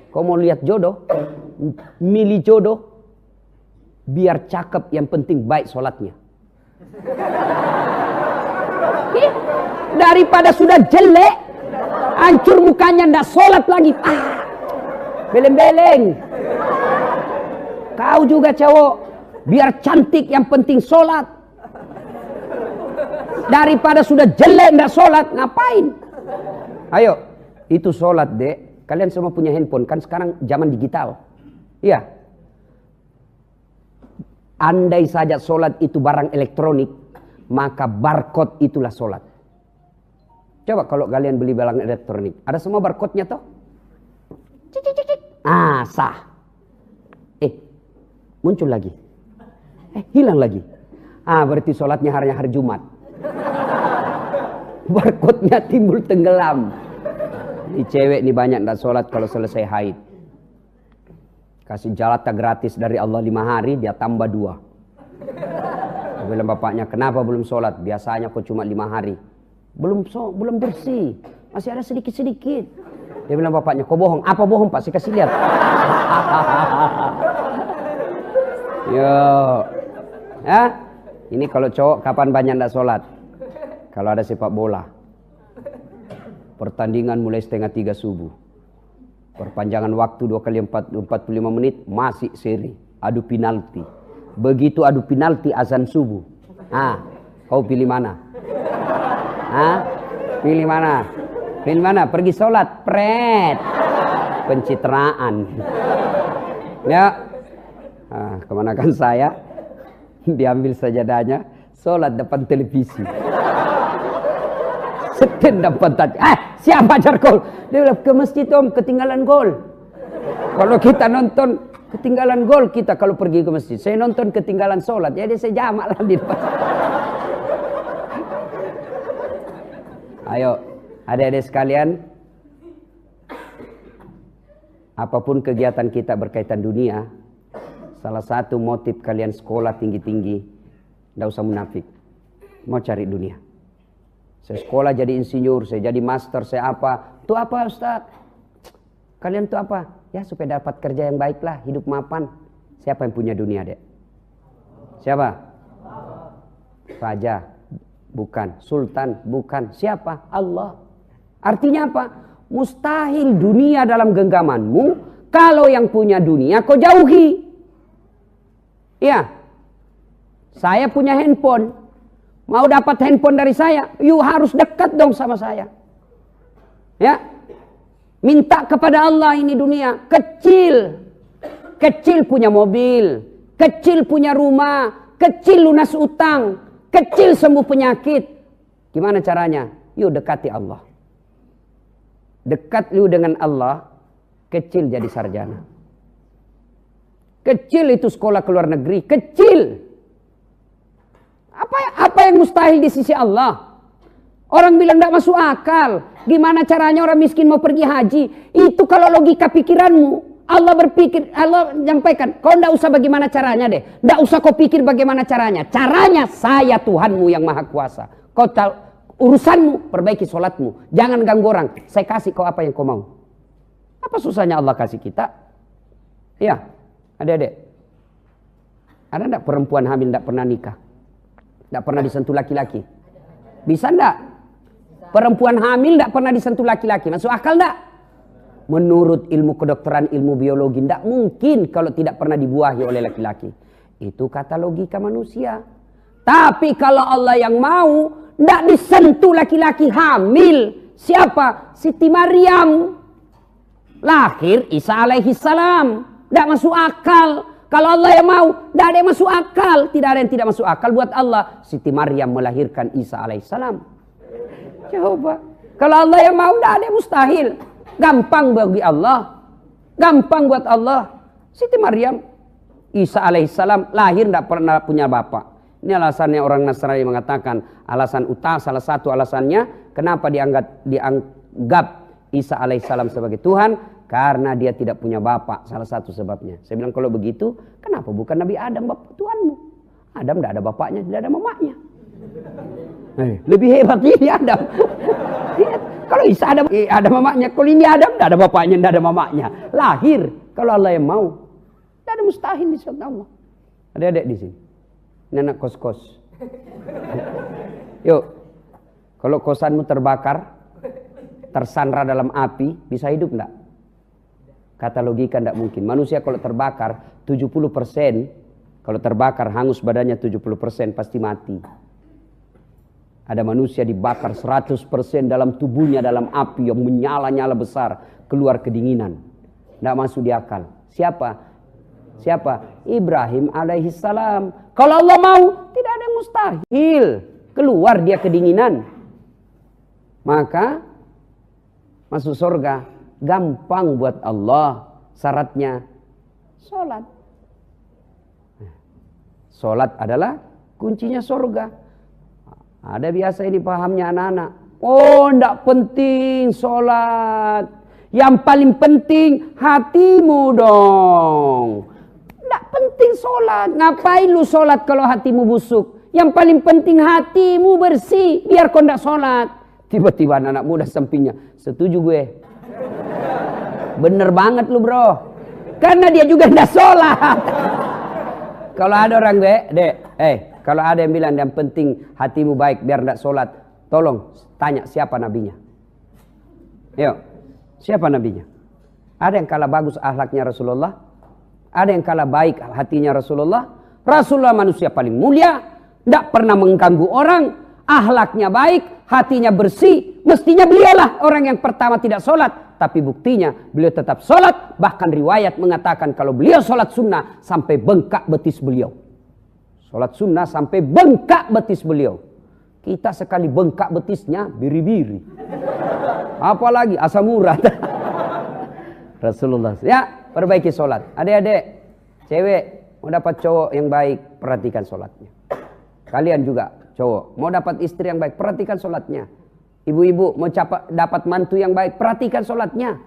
Kau mau lihat jodoh, milih jodoh, biar cakep, yang penting baik sholatnya. Daripada sudah jelek, hancur mukanya, ndak sholat lagi. Beleng-beleng. Kau juga cowok, biar cantik, yang penting sholat. Daripada sudah jelek ndak sholat, ngapain? Ayo, itu sholat dek. Kalian semua punya handphone, kan sekarang zaman digital. Iya. Andai saja sholat itu barang elektronik, maka barcode itulah sholat. Coba kalau kalian beli barang elektronik, ada semua barcode-nya toh? Cik, cik, cik. Sah. Muncul lagi. Hilang lagi. Berarti sholatnya hari Jumat. Barcode-nya timbul tenggelam. Ini cewek nih banyak ndak sholat kalau selesai haid. Kasih jalata gratis dari Allah 5 hari, dia tambah 2. Dia bilang bapaknya, kenapa belum sholat? Biasanya kok cuma 5 hari. Belum bersih, masih ada sedikit-sedikit. Dia bilang bapaknya, kok bohong? Apa bohong pak? Saya kasih lihat. Yo, ini kalau cowok kapan banyak ndak sholat? Kalau ada sepak bola. Pertandingan mulai 2:30 subuh. Perpanjangan waktu 2 kali 45 menit, masih seri. Adu penalti. Begitu adu penalti azan subuh. Kau pilih mana? Pilih mana? Pilih mana? Pergi sholat. Pret. Pencitraan. Ya. Kemanakan saya? Diambil sajadahnya. Sholat depan televisi. Setin dapat tadi. Siapa ajar gol? Dia bilang ke masjid om, ketinggalan gol. Kalau kita nonton ketinggalan gol kita kalau pergi ke masjid. Saya nonton ketinggalan sholat. Jadi saya jamak lah di depan. Ayo, adik-adik sekalian. Apapun kegiatan kita berkaitan dunia, salah satu motif kalian sekolah tinggi-tinggi, tidak usah munafik. Mau cari dunia. Saya sekolah jadi insinyur, saya jadi master, saya apa. Itu apa Ustaz? Kalian itu apa? Ya supaya dapat kerja yang baik lah, hidup mapan. Siapa yang punya dunia dek? Siapa? Raja? Bukan. Sultan? Bukan. Siapa? Allah. Artinya apa? Mustahil dunia dalam genggamanmu. Kalau yang punya dunia kau jauhi. Iya. Saya punya handphone. Mau dapat handphone dari saya, you harus dekat dong sama saya. Ya. Minta kepada Allah ini dunia. Kecil. Kecil punya mobil. Kecil punya rumah. Kecil lunas utang. Kecil sembuh penyakit. Gimana caranya? Yuk dekati Allah. Dekat lu dengan Allah. Kecil jadi sarjana. Kecil itu sekolah ke luar negeri. Kecil. Apa yang mustahil di sisi Allah? Orang bilang tidak masuk akal. Gimana caranya orang miskin mau pergi haji? Itu kalau logika pikiranmu. Allah berpikir, Allah menyampaikan, kau tidak usah bagaimana caranya deh. Tidak usah kau pikir bagaimana caranya. Caranya saya Tuhanmu yang maha kuasa. Kau tahu urusanmu, perbaiki sholatmu. Jangan ganggu orang. Saya kasih kau apa yang kau mau. Apa susahnya Allah kasih kita? Ya, adik-adik. Ada tidak perempuan hamil tidak pernah nikah? Tidak pernah disentuh laki-laki? Bisa enggak? Perempuan hamil tidak pernah disentuh laki-laki. Masuk akal enggak? Menurut ilmu kedokteran, ilmu biologi, tidak mungkin kalau tidak pernah dibuahi oleh laki-laki. Itu kata logika manusia. Tapi kalau Allah yang mau, tidak disentuh laki-laki hamil. Siapa? Siti Maryam. Lahir Isa alaihi salam. Tidak masuk akal. Kalau Allah yang mau, tidak ada yang masuk akal. Tidak ada yang tidak masuk akal buat Allah. Siti Maryam melahirkan Isa alaihissalam. Coba. Kalau Allah yang mau, tidak ada yang mustahil. Gampang bagi Allah. Gampang buat Allah. Siti Maryam, Isa alaihissalam lahir tidak pernah punya bapak. Ini alasannya orang Nasrani mengatakan, salah satu alasannya, kenapa dianggap Isa alaihissalam sebagai Tuhan? Karena dia tidak punya bapak, salah satu sebabnya. Saya bilang kalau begitu, kenapa bukan Nabi Adam bapak Tuhanmu? Adam tidak ada bapaknya, tidak ada mamanya. Lebih hebat ini Adam. Kalau Isa ada mamanya, kalau ini Adam tidak ada bapaknya, tidak ada mamanya. Lahir kalau Allah yang mau. Tidak ada mustahil di surga Allah. Adik-adik di sini. Ini anak kos-kos. Yuk, kalau kosanmu terbakar, tersandra dalam api, bisa hidup enggak? Kata logika enggak mungkin. Manusia kalau terbakar 70%, kalau terbakar hangus badannya 70% pasti mati. Ada manusia dibakar 100% dalam tubuhnya dalam api yang menyala-nyala besar, keluar kedinginan. Enggak masuk di akal. Siapa? Ibrahim alaihissalam. Kalau Allah mau, tidak ada yang mustahil. Keluar dia kedinginan. Maka masuk surga gampang buat Allah. Syaratnya sholat. Sholat adalah kuncinya surga. Ada biasa ini pahamnya anak-anak. Oh, enggak penting sholat. Yang paling penting hatimu dong. Enggak penting sholat. Ngapain lu sholat kalau hatimu busuk? Yang paling penting hatimu bersih. Biar kau enggak sholat. Tiba-tiba anak muda sampingnya. Setuju gue. Bener banget lu bro. Karena dia juga enggak sholat. Kalau ada orang kalau ada yang bilang yang penting hatimu baik biar enggak sholat. Tolong tanya siapa nabinya. Yuk. Siapa nabinya? Ada yang kalah bagus akhlaknya Rasulullah? Ada yang kalah baik hatinya Rasulullah? Rasulullah manusia paling mulia, tidak pernah mengganggu orang, akhlaknya baik, hatinya bersih. Mestinya beliaulah orang yang pertama tidak sholat. Tapi buktinya beliau tetap sholat. Bahkan riwayat mengatakan kalau beliau sholat sunnah sampai bengkak betis beliau. Sholat sunnah sampai bengkak betis beliau. Kita sekali bengkak betisnya biri-biri. Apalagi asam urat. Rasulullah. Ya, perbaiki sholat. Adik-adik, cewek mau dapat cowok yang baik, perhatikan sholatnya. Kalian juga cowok mau dapat istri yang baik, perhatikan sholatnya. Ibu-ibu mau dapat mantu yang baik, perhatikan sholatnya.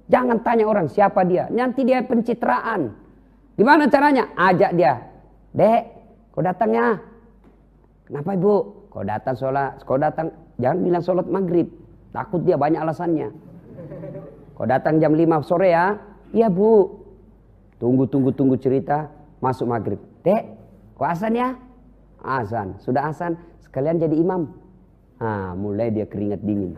Jangan tanya orang siapa dia, nanti dia pencitraan. Gimana caranya? Ajak dia. Dek, kau datangnya. Kenapa ibu? Kau datang sholat, kau datang, jangan bilang sholat maghrib. Takut dia banyak alasannya. Kau datang jam 5 sore ya? Iya bu. Tunggu cerita, masuk maghrib. Dek, kau azan ya? Azan, sudah azan, sekalian jadi imam. Mulai dia keringat dingin.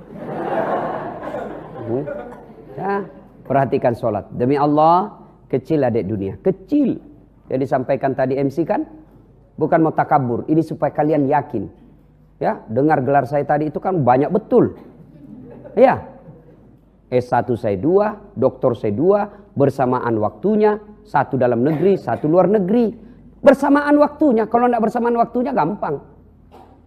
Ya, perhatikan sholat. Demi Allah, kecil adik dunia. Kecil. Yang disampaikan tadi MC kan? Bukan mau takabur. Ini supaya kalian yakin. Ya, dengar gelar saya tadi itu kan banyak betul. Ya. S1 saya 2, doktor saya 2, bersamaan waktunya. Satu dalam negeri, satu luar negeri. Bersamaan waktunya. Kalau tidak bersamaan waktunya gampang.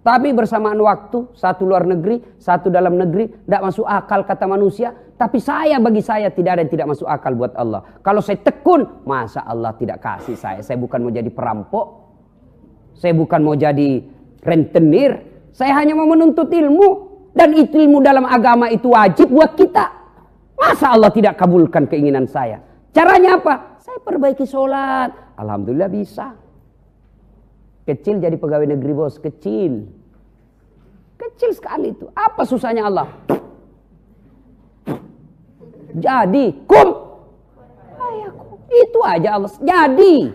Tapi bersamaan waktu, satu luar negeri, satu dalam negeri, tidak masuk akal kata manusia. Tapi bagi saya tidak ada yang tidak masuk akal buat Allah. Kalau saya tekun, masa Allah tidak kasih saya. Saya bukan mau jadi perampok. Saya bukan mau jadi rentenir. Saya hanya mau menuntut ilmu. Dan ilmu dalam agama itu wajib buat kita. Masa Allah tidak kabulkan keinginan saya? Caranya apa? Saya perbaiki sholat. Alhamdulillah bisa. Kecil jadi pegawai negeri bos, kecil. Kecil sekali itu. Apa susahnya Allah? Jadi, itu aja Allah. Jadi,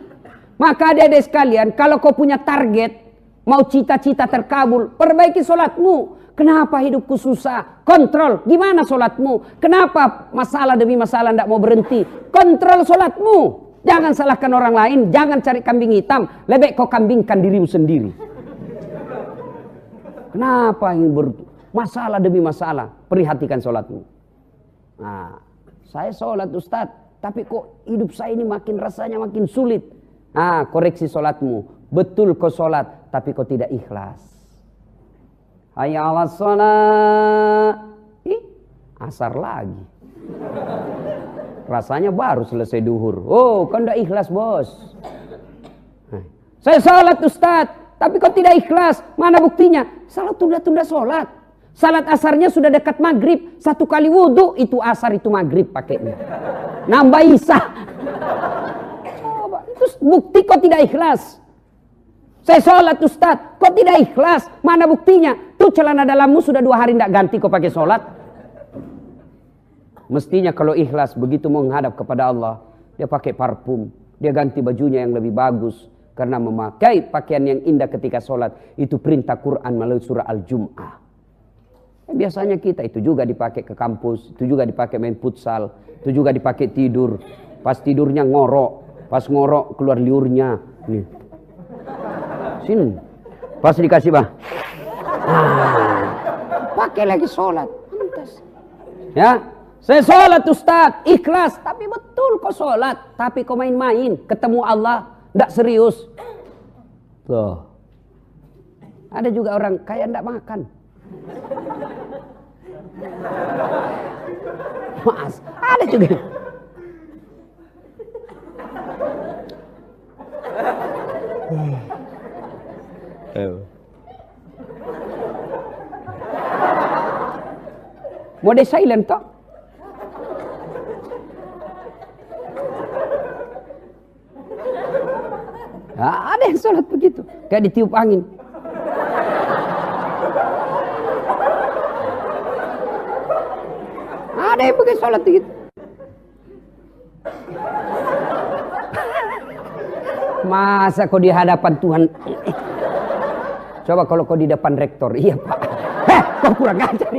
maka adik-adik sekalian, kalau kau punya target, mau cita-cita terkabul, perbaiki sholatmu. Kenapa hidupku susah? Kontrol, gimana sholatmu? Kenapa masalah demi masalah tidak mau berhenti? Kontrol sholatmu. Jangan salahkan orang lain, jangan cari kambing hitam. Lebih kau kambingkan dirimu sendiri. Kenapa ini masalah demi masalah? Perhatikan sholatmu. Nah, saya sholat Ustadz, tapi kok hidup saya ini rasanya makin sulit. Koreksi sholatmu. Betul kau sholat, tapi kau tidak ikhlas. Hayya 'alas shalah. Asar lagi. Rasanya baru selesai duhur. Oh, kan udah ikhlas bos. Saya salat Ustaz, tapi kok tidak ikhlas? Mana buktinya? Salat tunda-tunda sholat. Salat asarnya sudah dekat maghrib. 1 kali wudhu, itu asar, itu maghrib pakainya. Nambah isya. Coba, itu bukti kok tidak ikhlas. Saya sholat Ustaz, kok tidak ikhlas? Mana buktinya? Tuh celana dalammu sudah 2 hari tidak ganti kok pakai sholat. Mestinya kalau ikhlas begitu menghadap kepada Allah, dia pakai parfum, dia ganti bajunya yang lebih bagus. Karena memakai pakaian yang indah ketika sholat itu perintah Quran melalui surah Al-Jum'ah. Biasanya kita itu juga dipakai ke kampus, itu juga dipakai main futsal, itu juga dipakai tidur. Pas tidurnya ngorok, pas ngorok keluar liurnya. Nih. Sini. Pas dikasih bah. Pakai lagi sholat. Pantas. Ya. Saya sholat Ustaz, ikhlas, tapi betul kok sholat, tapi kok main-main, ketemu Allah, ndak serius. Tuh. Ada juga orang kaya ndak makan. Mas, ada juga. Mode silent toh? Nah, ada yang sholat begitu, kayak ditiup angin. Ada yang pakai sholat begitu. Masa kau di hadapan Tuhan? Coba kalau kau di depan rektor, iya Pak. Kau kurang ajar.